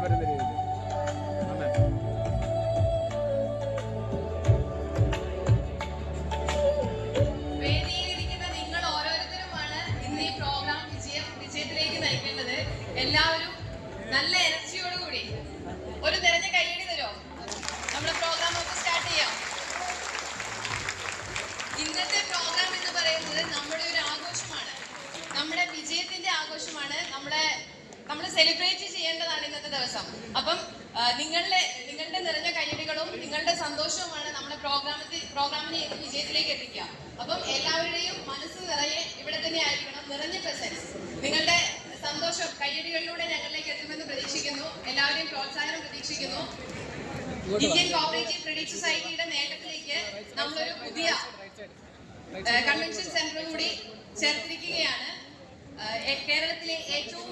പറ്റുന്ന രീതിയിൽ. വേദിയിലിരിക്കുന്ന നിങ്ങൾ ഓരോരുത്തരുമാണ് ഇന്ന് ഈ പ്രോഗ്രാം വിജയത്തിലേക്ക് നയിക്കേണ്ടത്. എല്ലാവരും നല്ല എനർജിയോടുകൂടി ഒരു തെരഞ്ഞ കൈയടി തരുമോ? നമ്മുടെ പ്രോഗ്രാം നമുക്ക് സ്റ്റാർട്ട് ചെയ്യാം. ഇന്നത്തെ പ്രോഗ്രാം എന്ന് പറയുന്നത് നമ്മുടെ ഒരു ആഘോഷമാണ്, നമ്മുടെ വിജയത്തിന്റെ ആഘോഷമാണ്. നമ്മൾ സെലിബ്രേറ്റ് ചെയ്യേണ്ടതാണ് ഇന്നത്തെ ദിവസം. അപ്പം നിങ്ങളുടെ നിറഞ്ഞ കയ്യടികളും നിങ്ങളുടെ സന്തോഷവുമാണ് നമ്മുടെ പ്രോഗ്രാമിനെ വിജയത്തിലേക്ക് എത്തിക്കുക. അപ്പം എല്ലാവരുടെയും മനസ്സ് നിറയെ ഇവിടെ തന്നെ ആയിരിക്കണം, നിറഞ്ഞ പ്രസൻസ്. നിങ്ങളുടെ സന്തോഷം കയ്യടികളിലൂടെ ഞങ്ങളിലേക്ക് എത്തുമെന്ന് പ്രതീക്ഷിക്കുന്നു. എല്ലാവരെയും പ്രോത്സാഹനം പ്രതീക്ഷിക്കുന്നു. ഇന്ത്യൻ കോപ്പറേറ്റീവ് ക്രെഡിറ്റ് സൊസൈറ്റിയുടെ നേട്ടത്തിലേക്ക് നമ്മളൊരു പുതിയ കൺവെൻഷൻ സെന്റർ കൂടി ചേർത്തിരിക്കുകയാണ്. കേരളത്തിലെ ഏറ്റവും